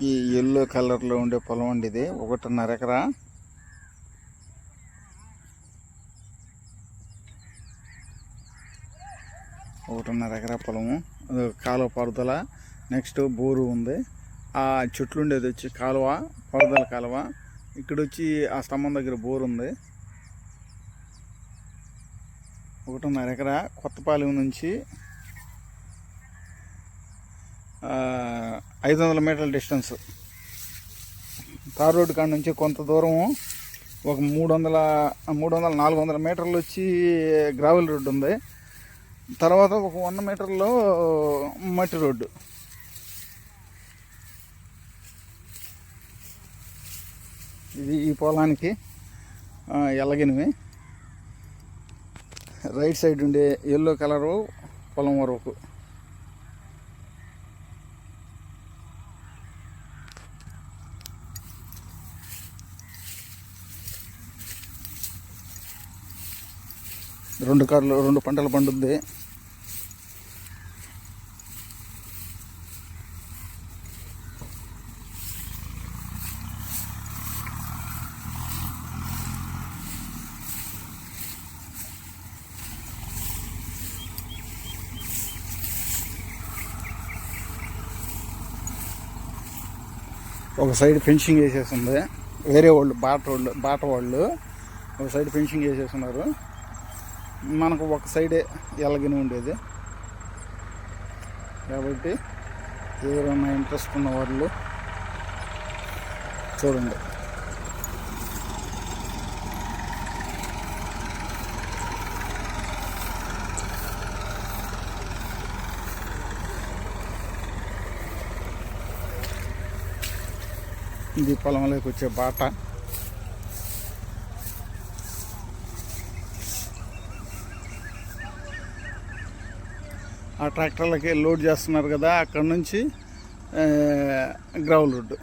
ఈ ఎల్లో కలర్లో ఉండే పొలం అండి ఇది. 1.5 ఎకరా. పొలము. కాలువ పారుదల, నెక్స్ట్ బోరు ఉంది. ఆ చెట్లు ఉండేది వచ్చి కాలువ, పారుదల కాలువ. ఇక్కడ వచ్చి ఆ స్తంభం దగ్గర బోరు ఉంది. 1.5 ఎకరా. కొత్తపాలెం నుంచి 500 మీటర్ల డిస్టెన్స్. తార్ రోడ్డు కాడ నుంచి కొంత దూరం ఒక 400 మీటర్లు వచ్చి గ్రావెల్ రోడ్డు ఉంది. తర్వాత ఒక 100 మీటర్లో మట్టి రోడ్డు. ఇది ఈ పొలానికి ఎల్లగినవి. రైట్ సైడ్ ఉండే ఎల్లో కలరు పొలం వరకు. రెండు పంటలు పండుద్ది. ఒక సైడ్ ఫెన్సింగ్ వేసేస్తుంది. వేరే వాళ్ళు బాట వాళ్ళు ఒక సైడ్ ఫెన్సింగ్ వేసేస్తున్నారు. మనకు ఒక సైడే ఎల్లగిని ఉండేది కాబట్టి ఎవరైనా ఇంట్రెస్ట్ ఉన్న వాళ్ళు చూడండి. ఇది పొలంలోకి వచ్చే బాట. ఆ ట్రాక్టర్లకి లోడ్ చేస్తున్నారు కదా, అక్కడ నుంచి గ్రావెల్ రోడ్డు.